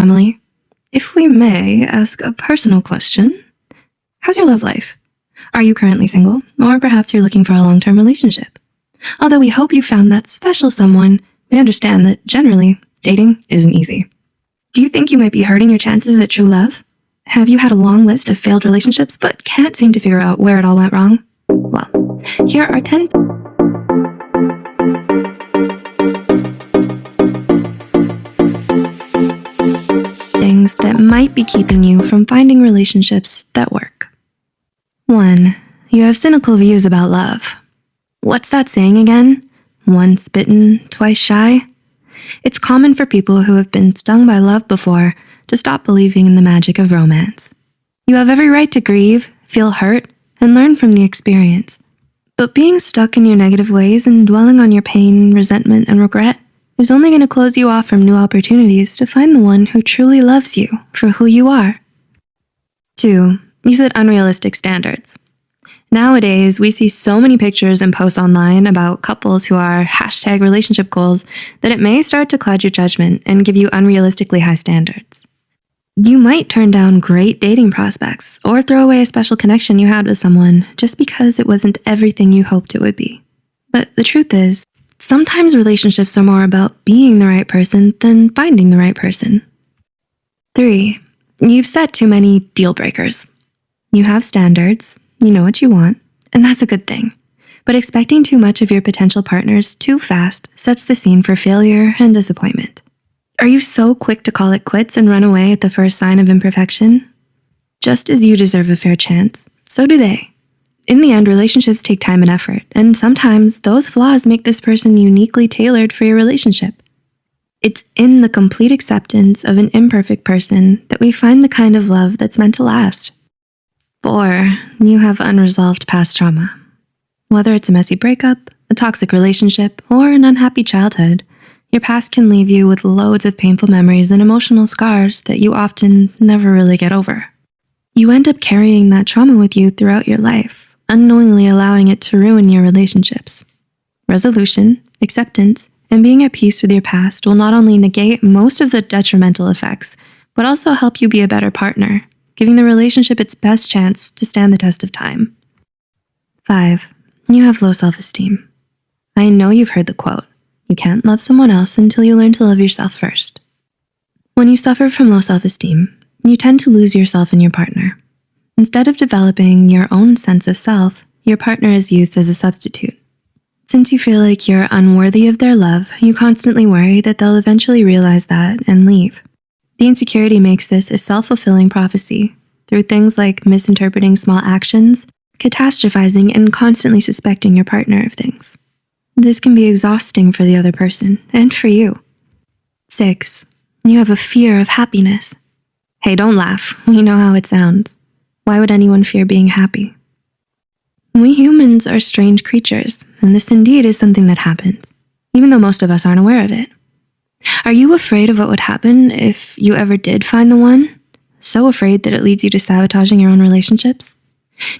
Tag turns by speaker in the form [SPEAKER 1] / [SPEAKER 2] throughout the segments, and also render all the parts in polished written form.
[SPEAKER 1] Emily, if we may ask a personal question, how's your love life? Are you currently single, or perhaps you're looking for a long-term relationship? Although we hope you found that special someone, we understand that generally, dating isn't easy. Do you think you might be hurting your chances at true love? Have you had a long list of failed relationships but can't seem to figure out where it all went wrong? Well, here are 10 things that might be keeping you from finding relationships that work. 1. You have cynical views about love. What's that saying again? Once bitten, twice shy? It's common for people who have been stung by love before to stop believing in the magic of romance. You have every right to grieve, feel hurt, and learn from the experience. But being stuck in your negative ways and dwelling on your pain, resentment, and regret is only going to close you off from new opportunities to find the one who truly loves you for who you are. 2. You set unrealistic standards. Nowadays, we see so many pictures and posts online about couples who are #relationship goals that it may start to cloud your judgment and give you unrealistically high standards. You might turn down great dating prospects or throw away a special connection you had with someone just because it wasn't everything you hoped it would be. But the truth is, sometimes relationships are more about being the right person than finding the right person. 3. You've set too many deal breakers. You have standards, you know what you want, and that's a good thing. But expecting too much of your potential partners too fast sets the scene for failure and disappointment. Are you so quick to call it quits and run away at the first sign of imperfection? Just as you deserve a fair chance, so do they. In the end, relationships take time and effort, and sometimes those flaws make this person uniquely tailored for your relationship. It's in the complete acceptance of an imperfect person that we find the kind of love that's meant to last. 4. You have unresolved past trauma. Whether it's a messy breakup, a toxic relationship, or an unhappy childhood, your past can leave you with loads of painful memories and emotional scars that you often never really get over. You end up carrying that trauma with you throughout your life, unknowingly allowing it to ruin your relationships. Resolution, acceptance, and being at peace with your past will not only negate most of the detrimental effects, but also help you be a better partner, giving the relationship its best chance to stand the test of time. 5. You have low self-esteem. I know you've heard the quote, "You can't love someone else until you learn to love yourself first." When you suffer from low self-esteem, you tend to lose yourself in your partner. Instead of developing your own sense of self, your partner is used as a substitute. Since you feel like you're unworthy of their love, you constantly worry that they'll eventually realize that and leave. The insecurity makes this a self-fulfilling prophecy through things like misinterpreting small actions, catastrophizing, and constantly suspecting your partner of things. This can be exhausting for the other person and for you. 6. You have a fear of happiness. Hey, don't laugh. We know how it sounds. Why would anyone fear being happy? We humans are strange creatures, and this indeed is something that happens, even though most of us aren't aware of it. Are you afraid of what would happen if you ever did find the one? So afraid that it leads you to sabotaging your own relationships?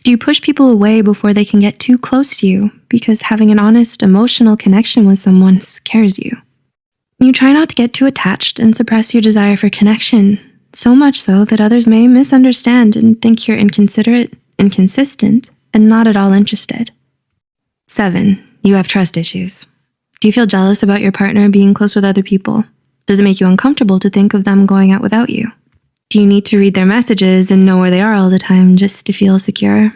[SPEAKER 1] Do you push people away before they can get too close to you because having an honest, emotional connection with someone scares you? You try not to get too attached and suppress your desire for connection, so much so that others may misunderstand and think you're inconsiderate, inconsistent, and not at all interested. 7. You have trust issues. Do you feel jealous about your partner being close with other people? Does it make you uncomfortable to think of them going out without you? Do you need to read their messages and know where they are all the time just to feel secure?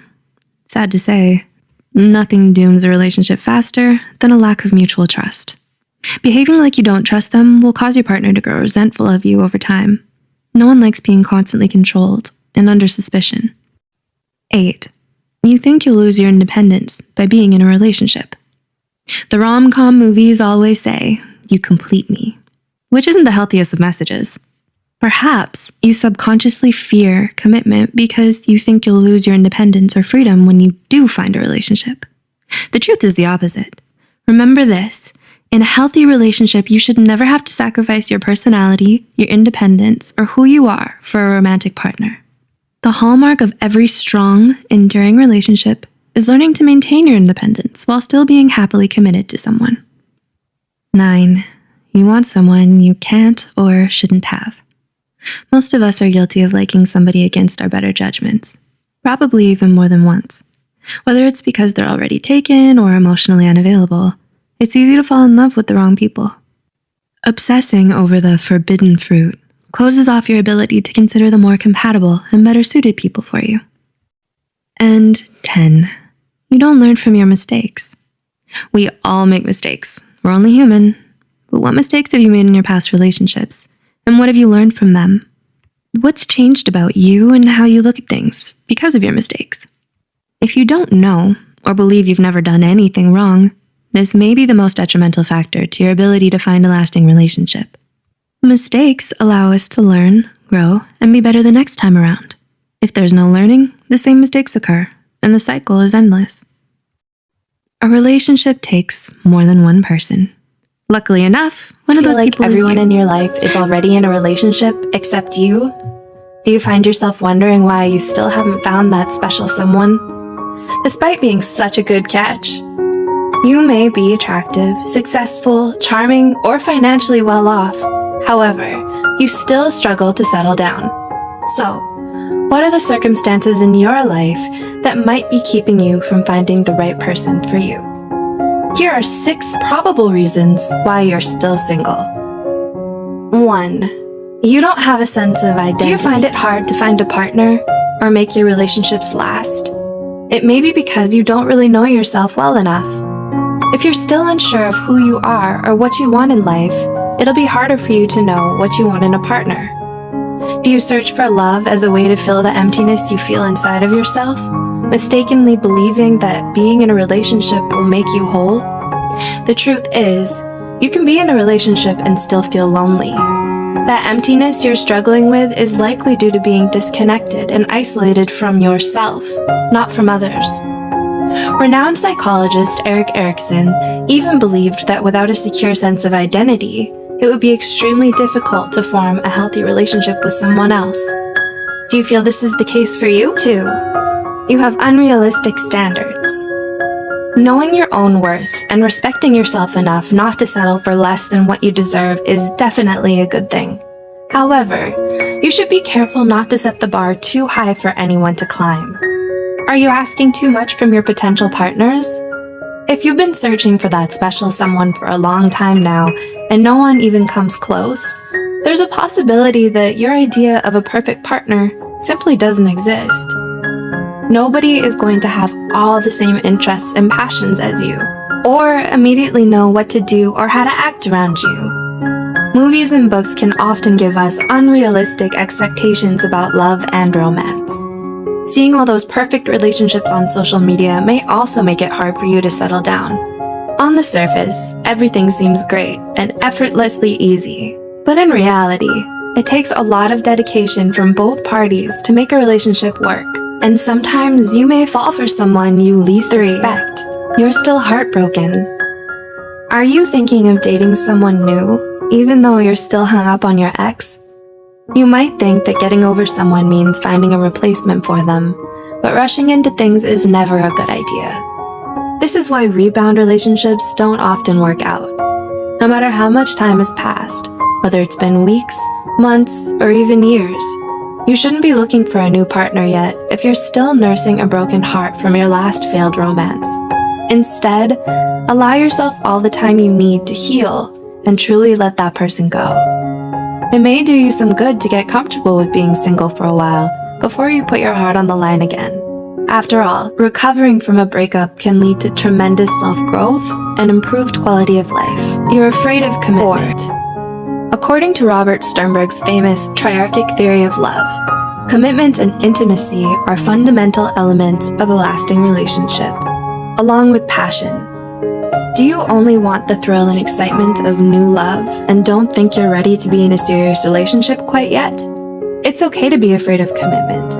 [SPEAKER 1] Sad to say, nothing dooms a relationship faster than a lack of mutual trust. Behaving like you don't trust them will cause your partner to grow resentful of you over time. No one likes being constantly controlled and under suspicion. 8. You think you'll lose your independence by being in a relationship. The rom-com movies always say, "You complete me," which isn't the healthiest of messages. Perhaps you subconsciously fear commitment because you think you'll lose your independence or freedom when you do find a relationship. The truth is the opposite. Remember this, in a healthy relationship, you should never have to sacrifice your personality, your independence, or who you are for a romantic partner. The hallmark of every strong, enduring relationship is learning to maintain your independence while still being happily committed to someone. 9. You want someone you can't or shouldn't have. Most of us are guilty of liking somebody against our better judgments, probably even more than once. Whether it's because they're already taken or emotionally unavailable, it's easy to fall in love with the wrong people. Obsessing over the forbidden fruit closes off your ability to consider the more compatible and better suited people for you. And 10, you don't learn from your mistakes. We all make mistakes. We're only human. But what mistakes have you made in your past relationships? And what have you learned from them? What's changed about you and how you look at things because of your mistakes? If you don't know or believe you've never done anything wrong, this may be the most detrimental factor to your ability to find a lasting relationship. Mistakes allow us to learn, grow, and be better the next time around. If there's no learning, the same mistakes occur, and the cycle is endless. A relationship takes more than one person. Luckily enough, one of those people is you.
[SPEAKER 2] Everyone in your life is already in a relationship except you? Do you find yourself wondering why you still haven't found that special someone? Despite being such a good catch, you may be attractive, successful, charming, or financially well off. However, you still struggle to settle down. So, what are the circumstances in your life that might be keeping you from finding the right person for you? Here are 6 probable reasons why you're still single. 1. You don't have a sense of identity. Do you find it hard to find a partner or make your relationships last? It may be because you don't really know yourself well enough. If you're still unsure of who you are or what you want in life, it'll be harder for you to know what you want in a partner. Do you search for love as a way to fill the emptiness you feel inside of yourself, mistakenly believing that being in a relationship will make you whole? The truth is, you can be in a relationship and still feel lonely. That emptiness you're struggling with is likely due to being disconnected and isolated from yourself, not from others. Renowned psychologist Erik Erikson even believed that without a secure sense of identity, it would be extremely difficult to form a healthy relationship with someone else. Do you feel this is the case for you? 2. You have unrealistic standards. Knowing your own worth and respecting yourself enough not to settle for less than what you deserve is definitely a good thing. However, you should be careful not to set the bar too high for anyone to climb. Are you asking too much from your potential partners? If you've been searching for that special someone for a long time now and no one even comes close, there's a possibility that your idea of a perfect partner simply doesn't exist. Nobody is going to have all the same interests and passions as you, or immediately know what to do or how to act around you. Movies and books can often give us unrealistic expectations about love and romance. Seeing all those perfect relationships on social media may also make it hard for you to settle down. On the surface, everything seems great and effortlessly easy, but in reality, it takes a lot of dedication from both parties to make a relationship work, and sometimes you may fall for someone you least expect. You're still heartbroken. Are you thinking of dating someone new, even though you're still hung up on your ex? You might think that getting over someone means finding a replacement for them, but rushing into things is never a good idea. This is why rebound relationships don't often work out. No matter how much time has passed, whether it's been weeks, months, or even years, you shouldn't be looking for a new partner yet if you're still nursing a broken heart from your last failed romance. Instead, allow yourself all the time you need to heal and truly let that person go. It may do you some good to get comfortable with being single for a while before you put your heart on the line again. After all, recovering from a breakup can lead to tremendous self-growth and improved quality of life. You're afraid of commitment. According to Robert Sternberg's famous triarchic theory of love, commitment and intimacy are fundamental elements of a lasting relationship, along with passion. Do you only want the thrill and excitement of new love and don't think you're ready to be in a serious relationship quite yet? It's okay to be afraid of commitment,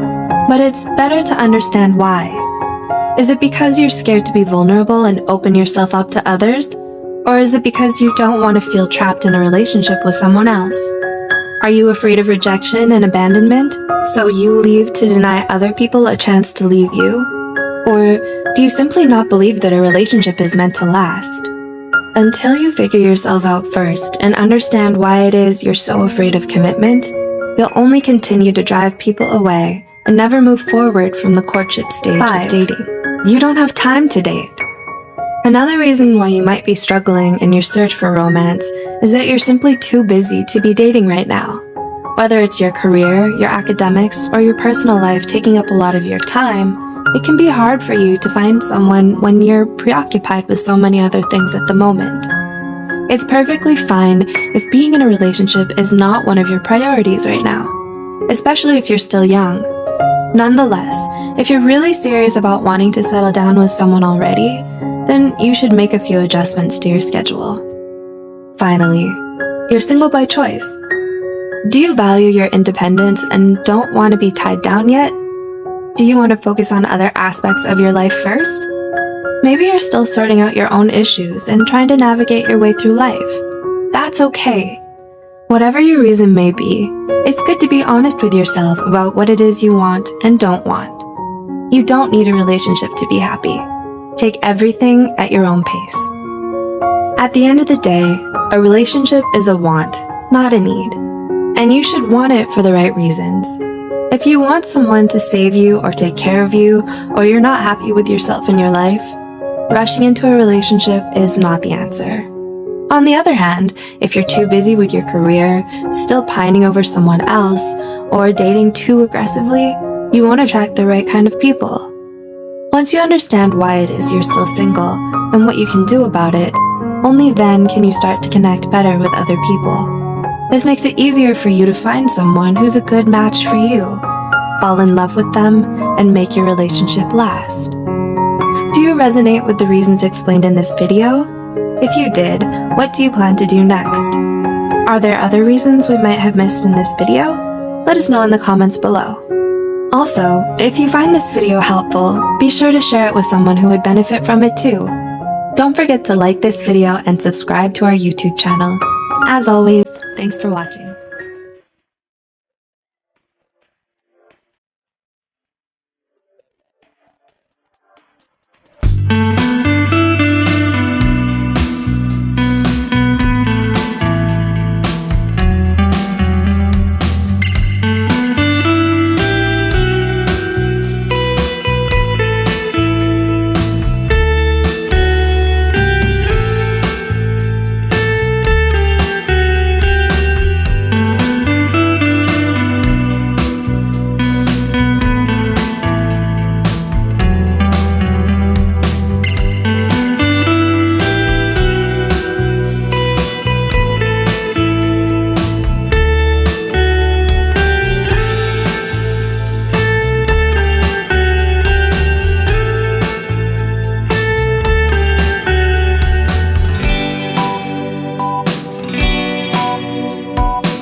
[SPEAKER 2] but it's better to understand why. Is it because you're scared to be vulnerable and open yourself up to others? Or is it because you don't want to feel trapped in a relationship with someone else? Are you afraid of rejection and abandonment, so you leave to deny other people a chance to leave you? Or do you simply not believe that a relationship is meant to last? Until you figure yourself out first and understand why it is you're so afraid of commitment, you'll only continue to drive people away and never move forward from the courtship stage of dating. You don't have time to date. Another reason why you might be struggling in your search for romance is that you're simply too busy to be dating right now. Whether it's your career, your academics, or your personal life taking up a lot of your time, it can be hard for you to find someone when you're preoccupied with so many other things at the moment. It's perfectly fine if being in a relationship is not one of your priorities right now, especially if you're still young. Nonetheless, if you're really serious about wanting to settle down with someone already, then you should make a few adjustments to your schedule. Finally, you're single by choice. Do you value your independence and don't want to be tied down yet? Do you want to focus on other aspects of your life first? Maybe you're still sorting out your own issues and trying to navigate your way through life. That's okay. Whatever your reason may be, it's good to be honest with yourself about what it is you want and don't want. You don't need a relationship to be happy. Take everything at your own pace. At the end of the day, a relationship is a want, not a need. And you should want it for the right reasons. If you want someone to save you or take care of you, or you're not happy with yourself in your life, rushing into a relationship is not the answer. On the other hand, if you're too busy with your career, still pining over someone else, or dating too aggressively, you won't attract the right kind of people. Once you understand why it is you're still single and what you can do about it, only then can you start to connect better with other people. This makes it easier for you to find someone who's a good match for you, fall in love with them, and make your relationship last. Do you resonate with the reasons explained in this video? If you did, what do you plan to do next? Are there other reasons we might have missed in this video? Let us know in the comments below. Also, if you find this video helpful, be sure to share it with someone who would benefit from it too. Don't forget to like this video and subscribe to our YouTube channel. As always, thanks for watching.